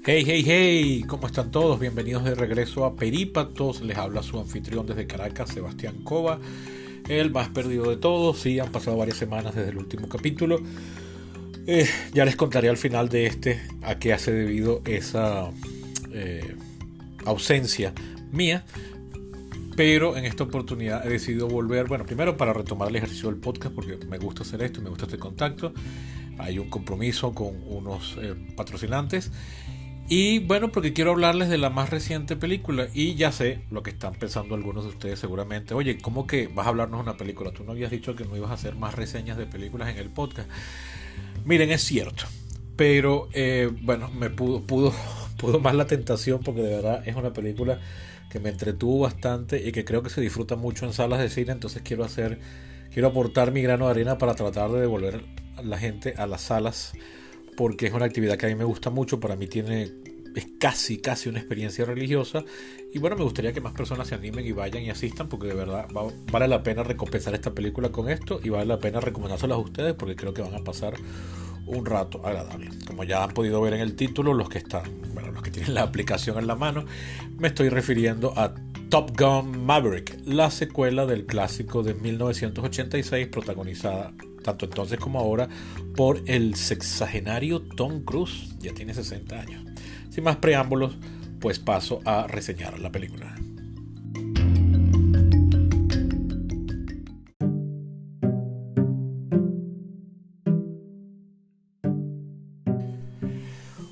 Hey, hey, hey, ¿cómo están todos? Bienvenidos de regreso a Perípatos. Les habla su anfitrión desde Caracas, Sebastián Cova, el más perdido de todos. Sí, han pasado varias semanas desde el último capítulo. Ya les contaré al final de este a qué hace debido esa ausencia mía. Pero en esta oportunidad he decidido volver, bueno, primero para retomar el ejercicio del podcast, porque me gusta hacer esto, me gusta este contacto. Hay un compromiso con unos patrocinantes. Y bueno, porque quiero hablarles de la más reciente película. Y ya sé lo que están pensando algunos de ustedes seguramente. Oye, ¿cómo que vas a hablarnos de una película? Tú no habías dicho que no ibas a hacer más reseñas de películas en el podcast. Miren, es cierto. Pero bueno, pudo más la tentación, porque de verdad es una película que me entretuvo bastante y que creo que se disfruta mucho en salas de cine. Entonces quiero aportar mi grano de arena para tratar de devolver a la gente a las salas, porque es una actividad que a mí me gusta mucho. Para mí es casi una experiencia religiosa. Y bueno, me gustaría que más personas se animen y vayan y asistan, porque de verdad vale la pena recompensar esta película con esto, y vale la pena recomendárselas a ustedes, porque creo que van a pasar un rato agradable. Como ya han podido ver en el título, los que tienen la aplicación en la mano, me estoy refiriendo a Top Gun Maverick, la secuela del clásico de 1986, protagonizada tanto entonces como ahora por el sexagenario Tom Cruise. Ya tiene 60 años. Sin más preámbulos, pues paso a reseñar la película.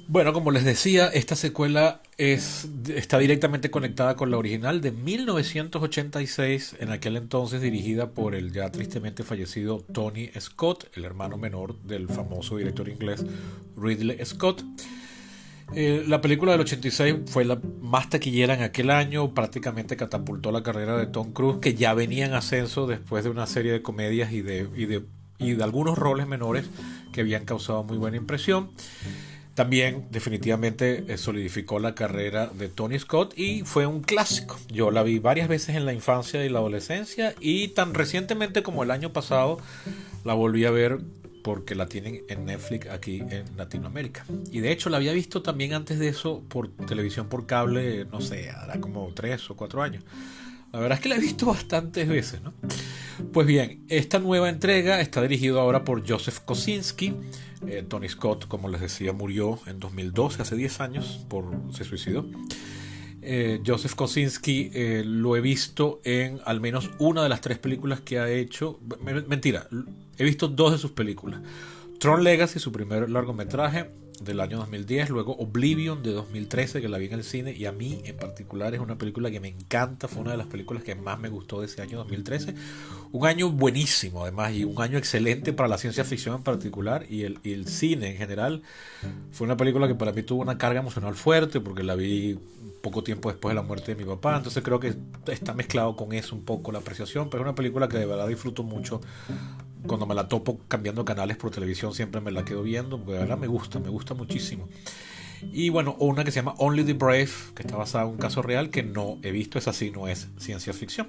Bueno, como les decía, esta secuela está directamente conectada con la original de 1986, en aquel entonces dirigida por el ya tristemente fallecido Tony Scott, el hermano menor del famoso director inglés Ridley Scott. La película del 86 fue la más taquillera en aquel año, prácticamente catapultó la carrera de Tom Cruise, que ya venía en ascenso después de una serie de comedias y de algunos roles menores que habían causado muy buena impresión. También definitivamente solidificó la carrera de Tony Scott y fue un clásico. Yo la vi varias veces en la infancia y la adolescencia, y tan recientemente como el año pasado la volví a ver porque la tienen en Netflix aquí en Latinoamérica. Y de hecho la había visto también antes de eso por televisión por cable, no sé, hará como 3 o 4 años. La verdad es que la he visto bastantes veces, ¿no? Pues bien, esta nueva entrega está dirigida ahora por Joseph Kosinski. Tony Scott, como les decía, murió en 2012, hace 10 años, se suicidó. Joseph Kosinski lo he visto en al menos una de las 3 películas que ha hecho. Mentira, he visto 2 de sus películas. Tron Legacy, su primer largometraje del año 2010, luego Oblivion de 2013, que la vi en el cine, y a mí en particular es una película que me encanta, fue una de las películas que más me gustó de ese año 2013. Un año buenísimo además, y un año excelente para la ciencia ficción en particular, y el cine en general. Fue una película que para mí tuvo una carga emocional fuerte, porque la vi poco tiempo después de la muerte de mi papá, entonces creo que está mezclado con eso un poco la apreciación, pero es una película que de verdad disfruto mucho. Cuando me la topo cambiando canales por televisión, siempre me la quedo viendo, porque de verdad me gusta muchísimo. Y bueno, una que se llama Only the Brave, que está basada en un caso real que no he visto, es así, no es ciencia ficción.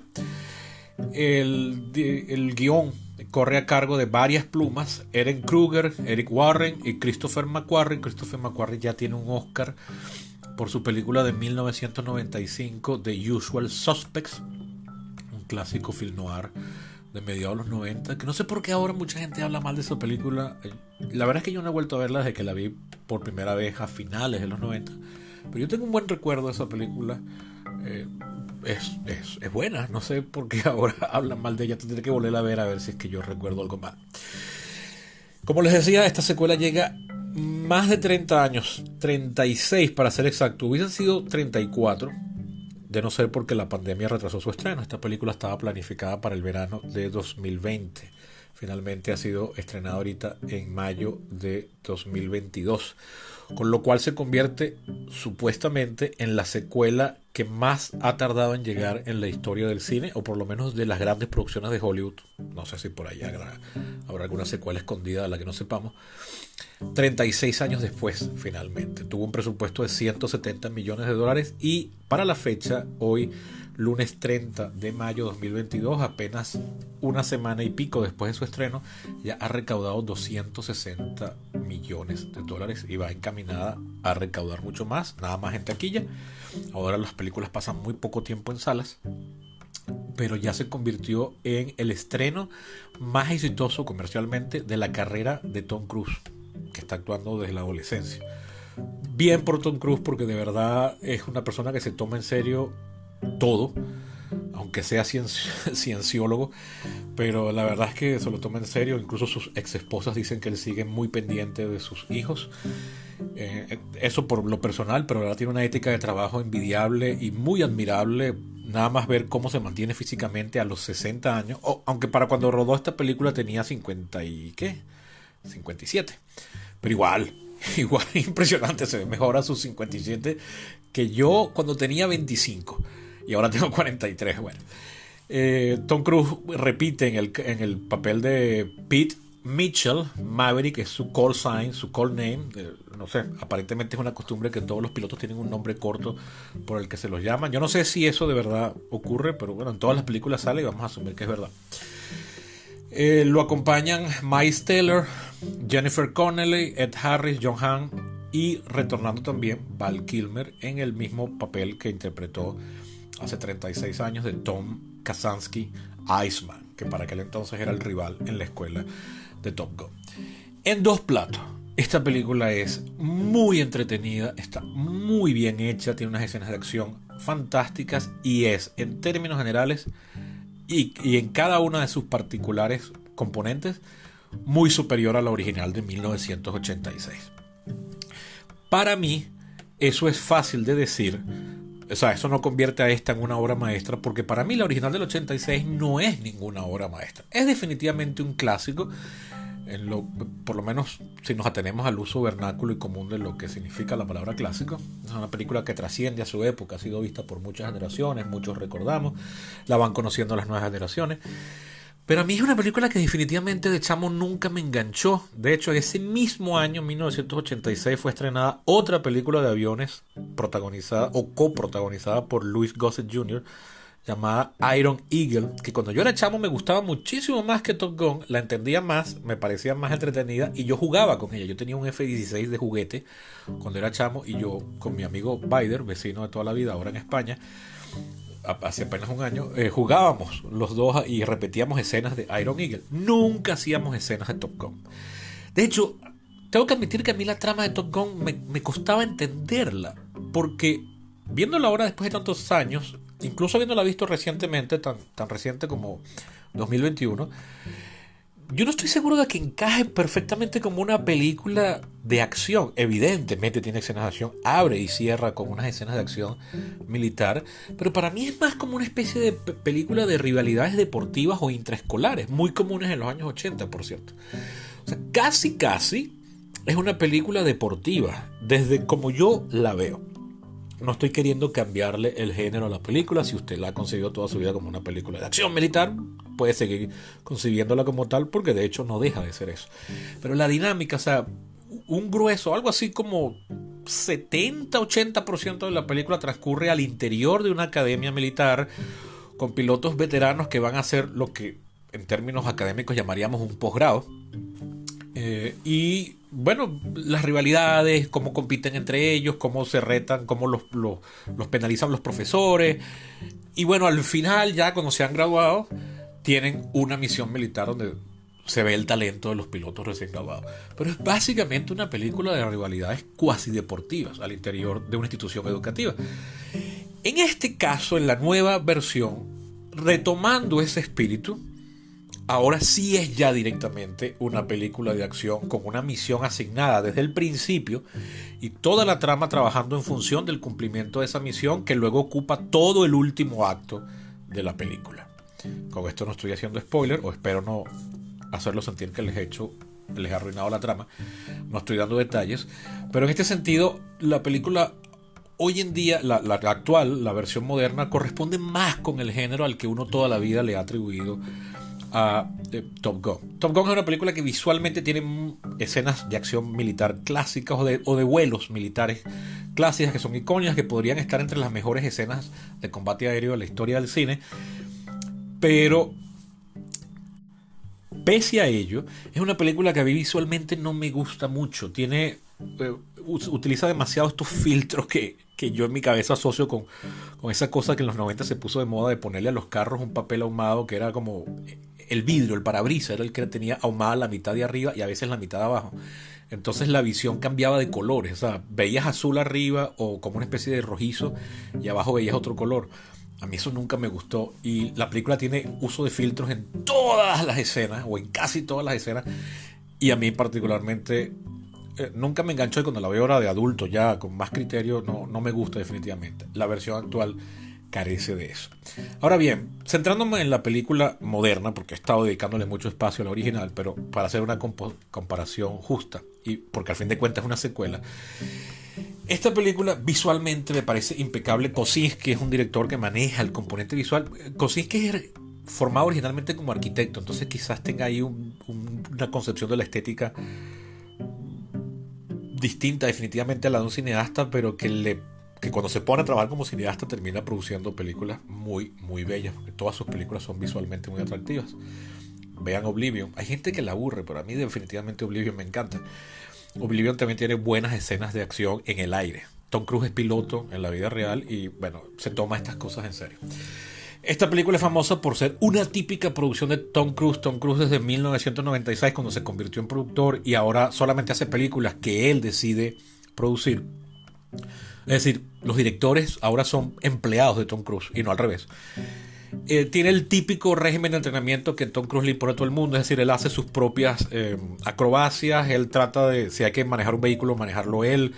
El guión corre a cargo de varias plumas: Ehren Kruger, Eric Warren y Christopher McQuarrie. Christopher McQuarrie ya tiene un Oscar por su película de 1995, The Usual Suspects, un clásico film noir de mediados de los 90, que no sé por qué ahora mucha gente habla mal de esa película. La verdad es que yo no he vuelto a verla desde que la vi por primera vez a finales de los 90, pero yo tengo un buen recuerdo de esa película. Eh, es buena, no sé por qué ahora hablan mal de ella. Tendré que volverla a ver si es que yo recuerdo algo mal. Como les decía, esta secuela llega más de 30 años, 36 para ser exacto. Hubiesen sido 34, de no ser porque la pandemia retrasó su estreno. Esta película estaba planificada para el verano de 2020. Finalmente ha sido estrenada ahorita en mayo de 2022. Con lo cual se convierte supuestamente en la secuela que más ha tardado en llegar en la historia del cine, o por lo menos de las grandes producciones de Hollywood. No sé si por ahí habrá alguna secuela escondida de la que no sepamos. 36 años después, finalmente. Tuvo un presupuesto de 170 millones de dólares y para la fecha, hoy, lunes 30 de mayo de 2022, apenas una semana y pico después de su estreno, ya ha recaudado 260 millones de dólares y va encaminada a recaudar mucho más, nada más en taquilla. Ahora las películas pasan muy poco tiempo en salas, pero ya se convirtió en el estreno más exitoso comercialmente de la carrera de Tom Cruise, que está actuando desde la adolescencia. Bien por Tom Cruise, porque de verdad es una persona que se toma en serio todo, aunque sea cienciólogo, pero la verdad es que se lo toma en serio. Incluso sus ex esposas dicen que él sigue muy pendiente de sus hijos. Eso por lo personal, pero ahora tiene una ética de trabajo envidiable y muy admirable. Nada más ver cómo se mantiene físicamente a los 60 años, aunque para cuando rodó esta película tenía 50 y ¿qué? 57. Pero igual impresionante, se ve mejor a sus 57 que yo cuando tenía 25 y ahora tengo 43. Bueno, Tom Cruise repite en el papel de Pete Mitchell Maverick, es su call sign, su call name. No sé, aparentemente es una costumbre que todos los pilotos tienen un nombre corto por el que se los llaman. Yo no sé si eso de verdad ocurre, pero bueno, en todas las películas sale y vamos a asumir que es verdad. Lo acompañan Miles Teller, Jennifer Connelly, Ed Harris, John Hamm y retornando también Val Kilmer en el mismo papel que interpretó hace 36 años de Tom Kazansky Iceman, que para aquel entonces era el rival en la escuela de Top Gun. En dos platos, esta película es muy entretenida, está muy bien hecha, tiene unas escenas de acción fantásticas y es, en términos generales, y en cada una de sus particulares componentes, muy superior a la original de 1986. Para mí, eso es fácil de decir. O sea, eso no convierte a esta en una obra maestra, porque para mí la original del 86 no es ninguna obra maestra. Es definitivamente un clásico, por lo menos si nos atenemos al uso vernáculo y común de lo que significa la palabra clásico. Es una película que trasciende a su época, ha sido vista por muchas generaciones, muchos recordamos, la van conociendo las nuevas generaciones. Pero a mí es una película que definitivamente de chamo nunca me enganchó. De hecho, ese mismo año, 1986, fue estrenada otra película de aviones protagonizada o coprotagonizada por Louis Gossett Jr., llamada Iron Eagle, que cuando yo era chamo me gustaba muchísimo más que Top Gun, la entendía más, me parecía más entretenida y yo jugaba con ella. Yo tenía un F-16 de juguete cuando era chamo y yo con mi amigo Bider, vecino de toda la vida, ahora en España, hace apenas un año, jugábamos los dos y repetíamos escenas de Iron Eagle. Nunca hacíamos escenas de Top Gun. De hecho, tengo que admitir que a mí la trama de Top Gun me costaba entenderla, porque viéndola ahora después de tantos años, incluso habiéndola visto recientemente, tan reciente como 2021, yo no estoy seguro de que encaje perfectamente como una película de acción. Evidentemente tiene escenas de acción, abre y cierra con unas escenas de acción militar, pero para mí es más como una especie de película de rivalidades deportivas o intraescolares, muy comunes en los años 80, por cierto. O sea, casi es una película deportiva, desde como yo la veo. No estoy queriendo cambiarle el género a la película. Si usted la ha concebido toda su vida como una película de acción militar, puede seguir concibiéndola como tal, porque de hecho no deja de ser eso. Pero la dinámica, o sea, un grueso, algo así como 70-80% de la película transcurre al interior de una academia militar con pilotos veteranos que van a hacer lo que en términos académicos llamaríamos un posgrado. Y bueno, las rivalidades, cómo compiten entre ellos, cómo se retan, cómo los penalizan los profesores. Y bueno, al final, ya cuando se han graduado, tienen una misión militar donde se ve el talento de los pilotos recién graduados. Pero es básicamente una película de rivalidades cuasi deportivas al interior de una institución educativa. En este caso, en la nueva versión, retomando ese espíritu, ahora sí es ya directamente una película de acción con una misión asignada desde el principio y toda la trama trabajando en función del cumplimiento de esa misión, que luego ocupa todo el último acto de la película. Con esto no estoy haciendo spoiler, o espero no hacerlo sentir que les he arruinado la trama. No estoy dando detalles, pero en este sentido la película hoy en día la actual, la versión moderna, corresponde más con el género al que uno toda la vida le ha atribuido a Top Gun. Top Gun es una película que visualmente tiene escenas de acción militar clásicas o de vuelos militares clásicas que son icónicas, que podrían estar entre las mejores escenas de combate aéreo de la historia del cine, pero pese a ello, es una película que a mí visualmente no me gusta mucho. Utiliza demasiado estos filtros que yo en mi cabeza asocio con esa cosa que en los 90 se puso de moda de ponerle a los carros un papel ahumado que era como el vidrio, el parabrisas, era el que tenía ahumada la mitad de arriba y a veces la mitad de abajo. Entonces la visión cambiaba de colores, o sea, veías azul arriba o como una especie de rojizo y abajo veías otro color. A mí eso nunca me gustó y la película tiene uso de filtros en todas las escenas o en casi todas las escenas y a mí particularmente nunca me enganchó y cuando la veo ahora de adulto ya con más criterio no me gusta definitivamente. La versión actual carece de eso. Ahora bien, centrándome en la película moderna, porque he estado dedicándole mucho espacio a la original, pero para hacer una comparación justa y porque al fin de cuentas es una secuela, esta película visualmente me parece impecable. Kosinski es un director que maneja el componente visual. Kosinski es formado originalmente como arquitecto, entonces quizás tenga ahí una concepción de la estética distinta definitivamente a la de un cineasta, pero que cuando se pone a trabajar como cineasta termina produciendo películas muy, muy bellas, porque todas sus películas son visualmente muy atractivas. Vean Oblivion. Hay gente que la aburre, pero a mí definitivamente Oblivion me encanta. Oblivion también tiene buenas escenas de acción en el aire. Tom Cruise es piloto en la vida real y bueno, se toma estas cosas en serio. Esta película es famosa por ser una típica producción de Tom Cruise. Tom Cruise desde 1996 cuando se convirtió en productor y ahora solamente hace películas que él decide producir. Es decir, los directores ahora son empleados de Tom Cruise y no al revés. Tiene el típico régimen de entrenamiento que Tom Cruise le impone a todo el mundo, es decir, él hace sus propias acrobacias, él trata de, si hay que manejar un vehículo, manejarlo él,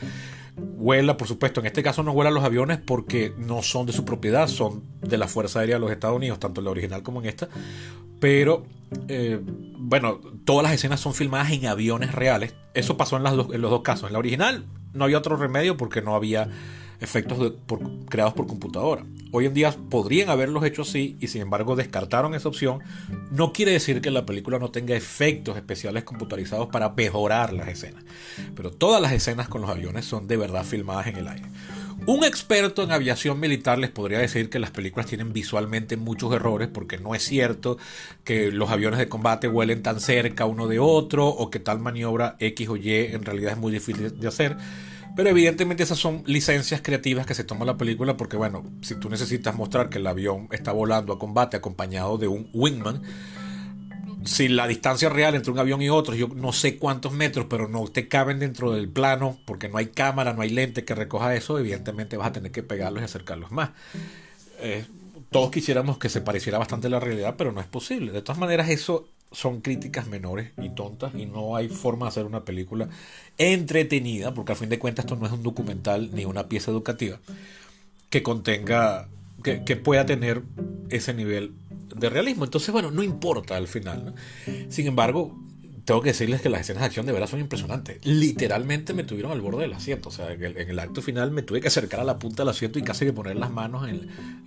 vuela, por supuesto, en este caso no vuela los aviones porque no son de su propiedad, son de la Fuerza Aérea de los Estados Unidos, tanto en la original como en esta, pero bueno, todas las escenas son filmadas en aviones reales, eso pasó en los dos casos, en la original no había otro remedio porque no había efectos creados por computadora. Hoy en día podrían haberlos hecho así y sin embargo descartaron esa opción. No quiere decir que la película no tenga efectos especiales computarizados para mejorar las escenas, pero todas las escenas con los aviones son de verdad filmadas en el aire. Un experto en aviación militar les podría decir que las películas tienen visualmente muchos errores porque no es cierto que los aviones de combate vuelen tan cerca uno de otro o que tal maniobra X o Y en realidad es muy difícil de hacer. Pero evidentemente esas son licencias creativas que se toma la película porque bueno, si tú necesitas mostrar que el avión está volando a combate acompañado de un wingman, si la distancia real entre un avión y otro, yo no sé cuántos metros, pero no te caben dentro del plano porque no hay cámara, no hay lente que recoja eso, evidentemente vas a tener que pegarlos y acercarlos más. Todos quisiéramos que se pareciera bastante a la realidad, pero no es posible. De todas maneras, eso son críticas menores y tontas y no hay forma de hacer una película entretenida, porque al fin de cuentas esto no es un documental ni una pieza educativa que contenga, que pueda tener ese nivel de realismo. Entonces, bueno, no importa al final, ¿no? Sin embargo, tengo que decirles que las escenas de acción de verdad son impresionantes. Literalmente me tuvieron al borde del asiento. O sea, en el acto final me tuve que acercar a la punta del asiento y casi que poner las manos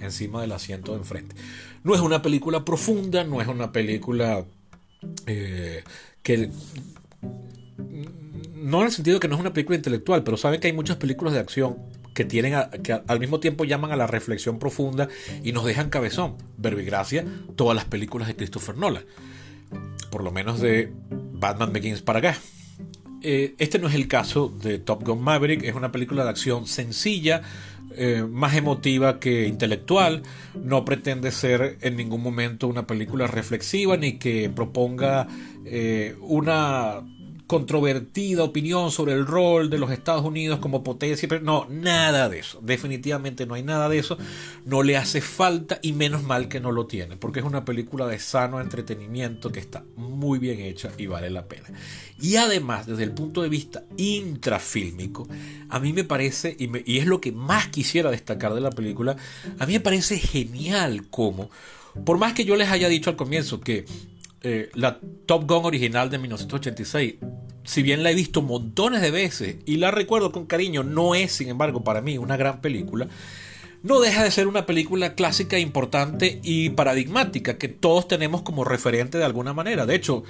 encima del asiento de enfrente. No es una película profunda, no es una película que... No en el sentido de que no es una película intelectual, pero saben que hay muchas películas de acción que al mismo tiempo llaman a la reflexión profunda y nos dejan cabezón. Verbigracia, todas las películas de Christopher Nolan, por lo menos de Batman Begins para acá. Este no es el caso de Top Gun Maverick. Es una película de acción sencilla, más emotiva que intelectual. No pretende ser en ningún momento una película reflexiva ni que proponga una controvertida opinión sobre el rol de los Estados Unidos como potencia. No, nada de eso. Definitivamente no hay nada de eso. No le hace falta y menos mal que no lo tiene, porque es una película de sano entretenimiento que está muy bien hecha y vale la pena. Y además, desde el punto de vista intrafílmico, a mí me parece, y es lo que más quisiera destacar de la película, a mí me parece genial cómo, por más que yo les haya dicho al comienzo que la Top Gun original de 1986 si bien la he visto montones de veces y la recuerdo con cariño, no es, sin embargo, para mí una gran película. No deja de ser una película clásica, importante y paradigmática que todos tenemos como referente de alguna manera. De hecho,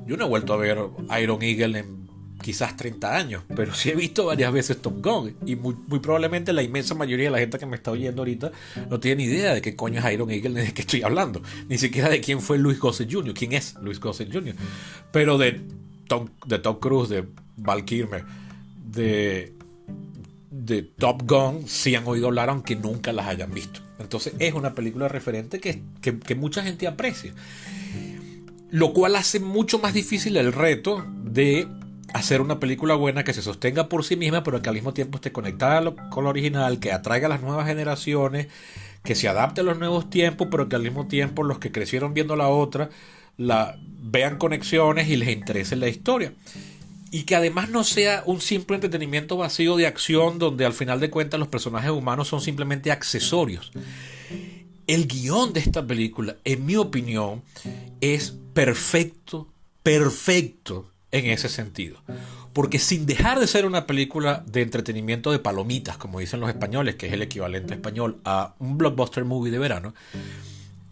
yo no he vuelto a ver Iron Eagle en quizás 30 años, pero sí he visto varias veces Top Gun y muy probablemente la inmensa mayoría de la gente que me está oyendo ahorita no tiene ni idea de qué coño es Iron Eagle ni de qué estoy hablando, ni siquiera de quién fue Louis Gossett Jr., quién es Louis Gossett Jr., pero de Tom Cruise, de Val Kilmer, de Top Gun sí han oído hablar aunque nunca las hayan visto. Entonces es una película referente que mucha gente aprecia, lo cual hace mucho más difícil el reto de hacer una película buena que se sostenga por sí misma, pero que al mismo tiempo esté conectada con lo original, que atraiga a las nuevas generaciones, que se adapte a los nuevos tiempos, pero que al mismo tiempo los que crecieron viendo la otra la vean conexiones y les interese la historia. Y que además no sea un simple entretenimiento vacío de acción donde al final de cuentas los personajes humanos son simplemente accesorios. El guión de esta película, en mi opinión, es perfecto en ese sentido. Porque sin dejar de ser una película de entretenimiento de palomitas, como dicen los españoles, que es el equivalente español a un blockbuster movie de verano,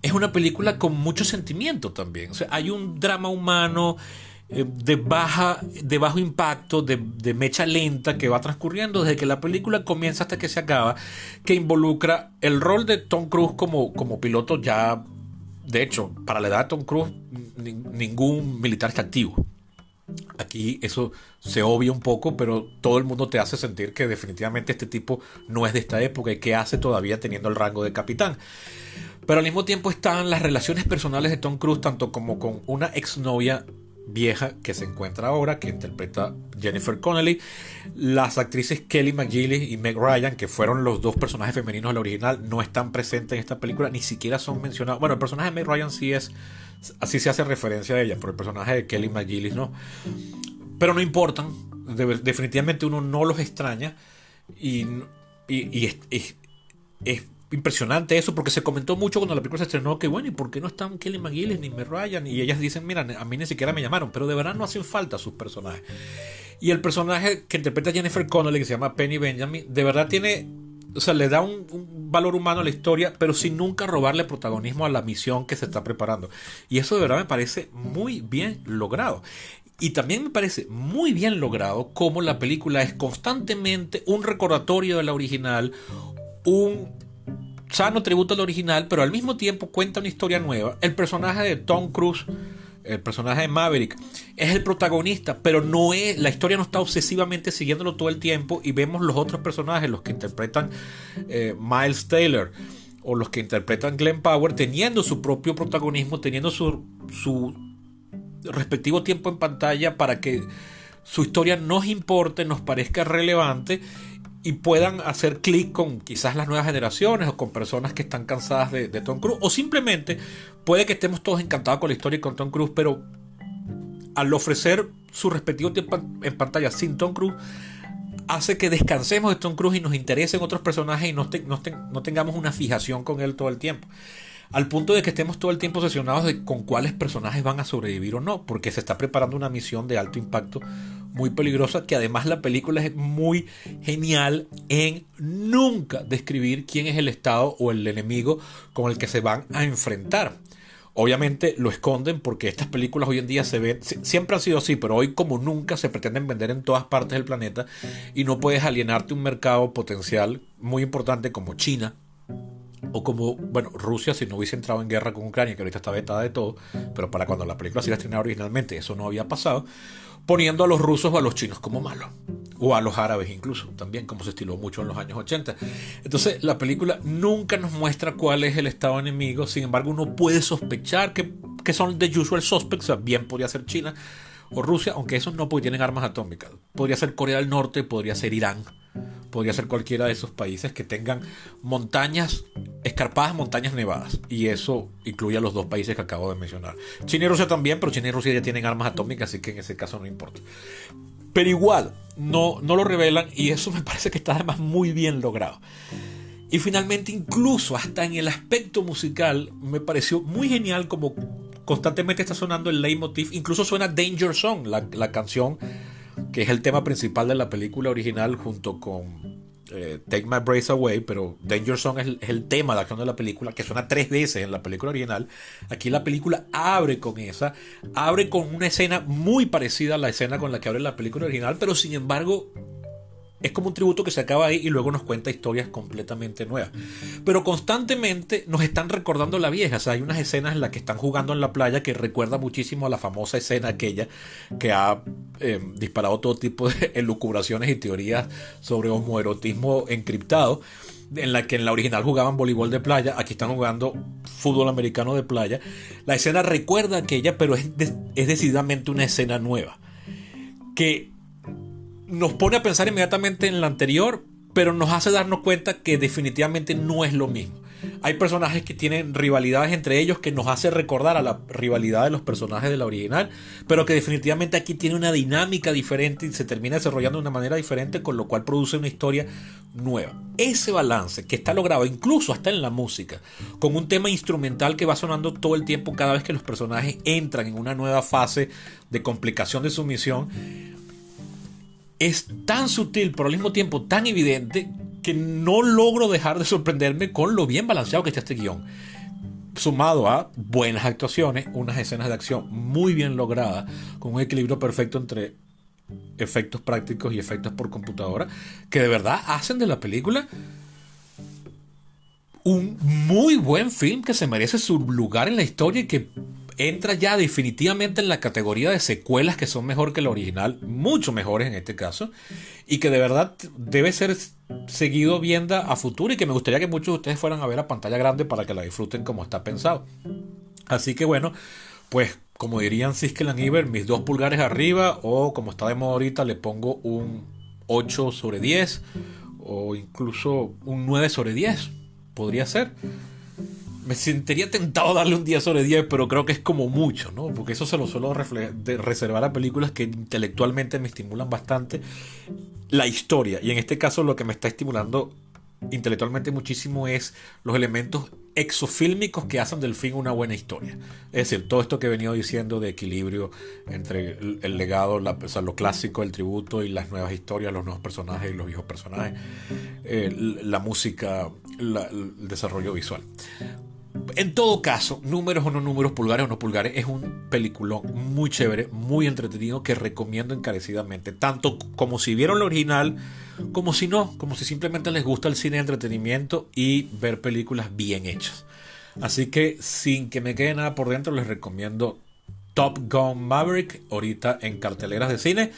es una película con mucho sentimiento también. O sea, hay un drama humano de bajo impacto, de mecha lenta que va transcurriendo desde que la película comienza hasta que se acaba, que involucra el rol de Tom Cruise como piloto ya. De hecho, para la edad de Tom Cruise, ningún militar está activo. Aquí eso se obvia un poco, pero todo el mundo te hace sentir que definitivamente este tipo no es de esta época y que hace todavía teniendo el rango de capitán. Pero al mismo tiempo están las relaciones personales de Tom Cruise, tanto como con una exnovia vieja que se encuentra ahora, que interpreta Jennifer Connelly, las actrices Kelly McGillis y Meg Ryan, que fueron los dos personajes femeninos de la original, no están presentes en esta película, ni siquiera son mencionados. Bueno, el personaje de Meg Ryan sí es, así se hace referencia a ella, pero el personaje de Kelly McGillis no. Pero no importan, definitivamente uno no los extraña y es impresionante eso, porque se comentó mucho cuando la película se estrenó que bueno, ¿y por qué no están Kelly McGillis ni Meg Ryan? Y ellas dicen, mira, a mí ni siquiera me llamaron, pero de verdad no hacen falta sus personajes. Y el personaje que interpreta Jennifer Connelly, que se llama Penny Benjamin, de verdad tiene, o sea, le da un valor humano a la historia, pero sin nunca robarle protagonismo a la misión que se está preparando. Y eso de verdad me parece muy bien logrado. Y también me parece muy bien logrado cómo la película es constantemente un recordatorio de la original, un sano tributo al original, pero al mismo tiempo cuenta una historia nueva. El personaje de Tom Cruise, el personaje de Maverick, es el protagonista, pero no es, la historia no está obsesivamente siguiéndolo todo el tiempo, y vemos los otros personajes, los que interpretan Miles Taylor o los que interpretan Glenn Powell, teniendo su propio protagonismo, teniendo su respectivo tiempo en pantalla para que su historia nos importe, nos parezca relevante y puedan hacer clic con quizás las nuevas generaciones o con personas que están cansadas de Tom Cruise, o simplemente puede que estemos todos encantados con la historia y con Tom Cruise, pero al ofrecer su respectivo tiempo en pantalla sin Tom Cruise hace que descansemos de Tom Cruise y nos interesen otros personajes y no tengamos una fijación con él todo el tiempo, al punto de que estemos todo el tiempo obsesionados de con cuáles personajes van a sobrevivir o no, porque se está preparando una misión de alto impacto muy peligrosa, que además la película es muy genial en nunca describir quién es el Estado o el enemigo con el que se van a enfrentar. Obviamente lo esconden porque estas películas hoy en día se ven, siempre han sido así, pero hoy como nunca se pretenden vender en todas partes del planeta y no puedes alienarte un mercado potencial muy importante como China, o como, bueno, Rusia, si no hubiese entrado en guerra con Ucrania, que ahorita está vetada de todo, pero para cuando la película se iba a estrenar originalmente eso no había pasado, poniendo a los rusos o a los chinos como malos, o a los árabes incluso, también como se estiló mucho en los años 80. Entonces la película nunca nos muestra cuál es el estado enemigo, sin embargo uno puede sospechar que son the usual suspects, o sea, bien podría ser China o Rusia, aunque esos no, porque tienen armas atómicas. Podría ser Corea del Norte, podría ser Irán, podría ser cualquiera de esos países que tengan montañas escarpadas, montañas nevadas, y eso incluye a los dos países que acabo de mencionar. China y Rusia también, pero China y Rusia ya tienen armas atómicas, así que en ese caso no importa. Pero igual, no lo revelan, y eso me parece que está además muy bien logrado. Y finalmente, incluso hasta en el aspecto musical, me pareció muy genial como constantemente está sonando el leitmotiv. Incluso suena Danger Zone, la canción que es el tema principal de la película original junto con Take My Breath Away, pero Danger Zone es el tema de acción de la película, que suena 3 veces en la película original. Aquí la película abre con esa, abre con una escena muy parecida a la escena con la que abre la película original, pero sin embargo es como un tributo que se acaba ahí y luego nos cuenta historias completamente nuevas. Pero constantemente nos están recordando la vieja. O sea, hay unas escenas en las que están jugando en la playa que recuerda muchísimo a la famosa escena aquella que ha disparado todo tipo de elucubraciones y teorías sobre homoerotismo encriptado, en la que en la original jugaban voleibol de playa, aquí están jugando fútbol americano de playa. La escena recuerda a aquella, pero es decididamente una escena nueva, que nos pone a pensar inmediatamente en la anterior, pero nos hace darnos cuenta que definitivamente no es lo mismo. Hay personajes que tienen rivalidades entre ellos que nos hace recordar a la rivalidad de los personajes de la original, pero que definitivamente aquí tiene una dinámica diferente y se termina desarrollando de una manera diferente, con lo cual produce una historia nueva. Ese balance que está logrado incluso hasta en la música, con un tema instrumental que va sonando todo el tiempo cada vez que los personajes entran en una nueva fase de complicación de su misión, es tan sutil pero al mismo tiempo tan evidente que no logro dejar de sorprenderme con lo bien balanceado que está este guión, sumado a buenas actuaciones, unas escenas de acción muy bien logradas, con un equilibrio perfecto entre efectos prácticos y efectos por computadora, que de verdad hacen de la película un muy buen film que se merece su lugar en la historia y que entra ya definitivamente en la categoría de secuelas que son mejor que la original, mucho mejores en este caso, y que de verdad debe ser seguido viendo a futuro, y que me gustaría que muchos de ustedes fueran a ver a pantalla grande para que la disfruten como está pensado. Así que bueno, pues como dirían Siskel and Ebert, mis 2 pulgares arriba, o como está de moda ahorita, le pongo un 8/10 o incluso un 9/10, podría ser. Me sentiría tentado a darle un 10/10, pero creo que es como mucho, ¿no? Porque eso se lo suelo reservar a películas que intelectualmente me estimulan bastante la historia. Y en este caso lo que me está estimulando intelectualmente muchísimo es los elementos exofílmicos que hacen del film una buena historia. Es decir, todo esto que he venido diciendo de equilibrio entre el legado, o sea, lo clásico, el tributo y las nuevas historias, los nuevos personajes y los viejos personajes, la música, el desarrollo visual. En todo caso, números o no números, pulgares o no pulgares, es un peliculón muy chévere, muy entretenido, que recomiendo encarecidamente, tanto como si vieron la original, como si no, como si simplemente les gusta el cine de entretenimiento y ver películas bien hechas. Así que, sin que me quede nada por dentro, les recomiendo Top Gun Maverick, ahorita en carteleras de cine.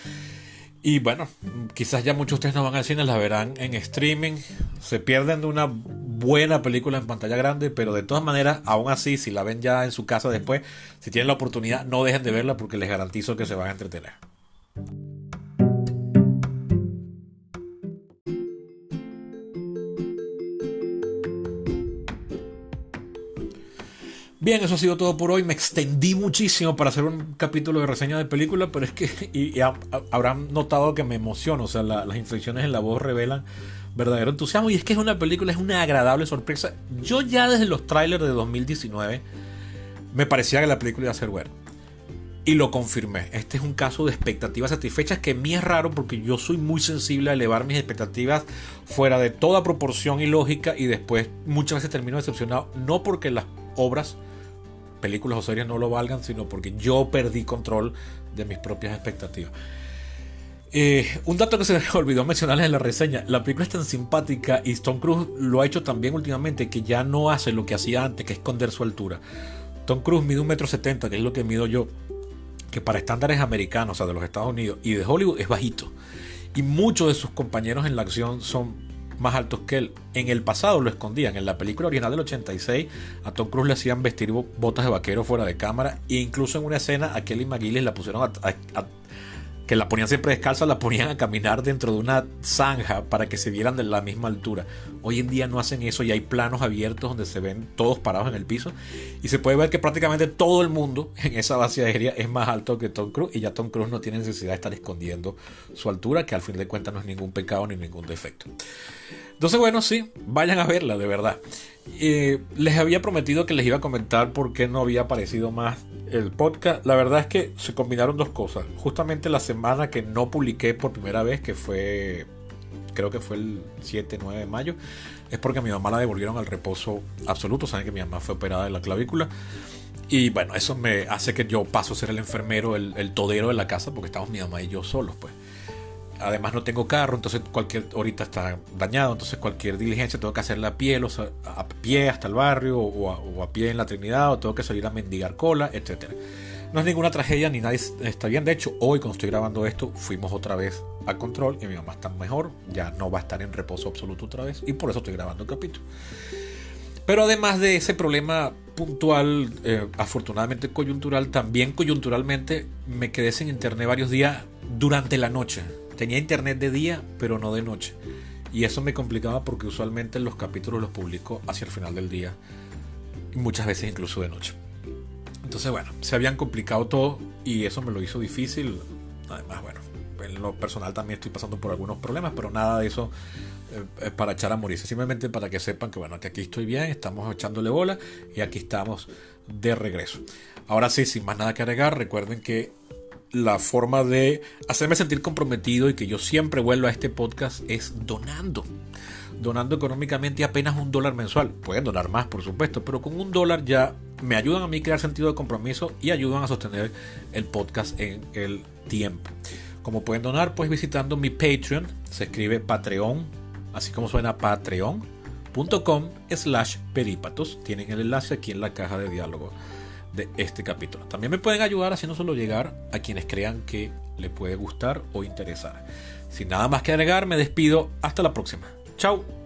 Y bueno, quizás ya muchos de ustedes no van al cine, la verán en streaming, se pierden de una buena película en pantalla grande, pero de todas maneras, aún así, si la ven ya en su casa después, si tienen la oportunidad, no dejen de verla, porque les garantizo que se van a entretener. Bien, eso ha sido todo por hoy. Me extendí muchísimo para hacer un capítulo de reseña de película, pero es que habrán notado que me emociono. O sea, las inflexiones en la voz revelan verdadero entusiasmo, y es que es una película, es una agradable sorpresa. Yo ya desde los trailers de 2019 me parecía que la película iba a ser buena, y lo confirmé. Este es un caso de expectativas satisfechas, que a mí es raro porque yo soy muy sensible a elevar mis expectativas fuera de toda proporción y lógica, y después muchas veces termino decepcionado, no porque las obras, películas o series no lo valgan, sino porque yo perdí control de mis propias expectativas. Un dato que se me olvidó mencionarles en la reseña: la película es tan simpática, y Tom Cruise lo ha hecho también últimamente, que ya no hace lo que hacía antes, que es esconder su altura. Tom Cruise mide 1,70 m, que es lo que mido yo, que para estándares americanos, o sea, de los Estados Unidos y de Hollywood, es bajito, y muchos de sus compañeros en la acción son más altos que él. En el pasado lo escondían. En la película original del 86 a Tom Cruise le hacían vestir botas de vaquero fuera de cámara, e incluso en una escena a Kelly McGillis la pusieron que la ponían siempre descalza, la ponían a caminar dentro de una zanja para que se vieran de la misma altura. Hoy en día no hacen eso, y hay planos abiertos donde se ven todos parados en el piso, y se puede ver que prácticamente todo el mundo en esa base aérea es más alto que Tom Cruise, y ya Tom Cruise no tiene necesidad de estar escondiendo su altura, que al fin de cuentas no es ningún pecado ni ningún defecto. Entonces, bueno, sí, vayan a verla, de verdad. Les había prometido que les iba a comentar por qué no había aparecido más el podcast. La verdad es que se combinaron dos cosas. Justamente la semana que no publiqué por primera vez, que fue, creo que fue el 7-9 de mayo, es porque a mi mamá la devolvieron al reposo absoluto. Saben que mi mamá fue operada de la clavícula. Y bueno, eso me hace que yo paso a ser el enfermero, el todero de la casa, porque estamos mi mamá y yo solos, pues. Además no tengo carro, entonces ahorita está dañado, entonces cualquier diligencia tengo que hacerla a pie, a pie hasta el barrio, o a pie en la Trinidad, o tengo que salir a mendigar cola, etcétera. No es ninguna tragedia, ni nadie está bien. De hecho, hoy cuando estoy grabando esto, fuimos otra vez a control y mi mamá está mejor, ya no va a estar en reposo absoluto otra vez, y por eso estoy grabando el capítulo. Pero además de ese problema puntual, afortunadamente coyuntural, también coyunturalmente me quedé sin internet varios días durante la noche. Tenía internet de día, pero no de noche. Y eso me complicaba porque usualmente los capítulos los publico hacia el final del día. Y muchas veces incluso de noche. Entonces, bueno, se habían complicado todo y eso me lo hizo difícil. Además, bueno, en lo personal también estoy pasando por algunos problemas, pero nada de eso para echar a morirse. Simplemente para que sepan que, bueno, que aquí estoy bien, estamos echándole bola y aquí estamos de regreso. Ahora sí, sin más nada que agregar, recuerden que la forma de hacerme sentir comprometido y que yo siempre vuelva a este podcast es donando económicamente apenas $1 mensual. Pueden donar más, por supuesto, pero con $1 ya me ayudan a mí a crear sentido de compromiso y ayudan a sostener el podcast en el tiempo. Como pueden donar, pues visitando mi Patreon, se escribe Patreon, así como suena, patreon.com/perípatos. Tienen el enlace aquí en la caja de diálogo de este capítulo. También me pueden ayudar haciéndoselo llegar a quienes crean que le puede gustar o interesar. Sin nada más que agregar, me despido. Hasta la próxima. Chao.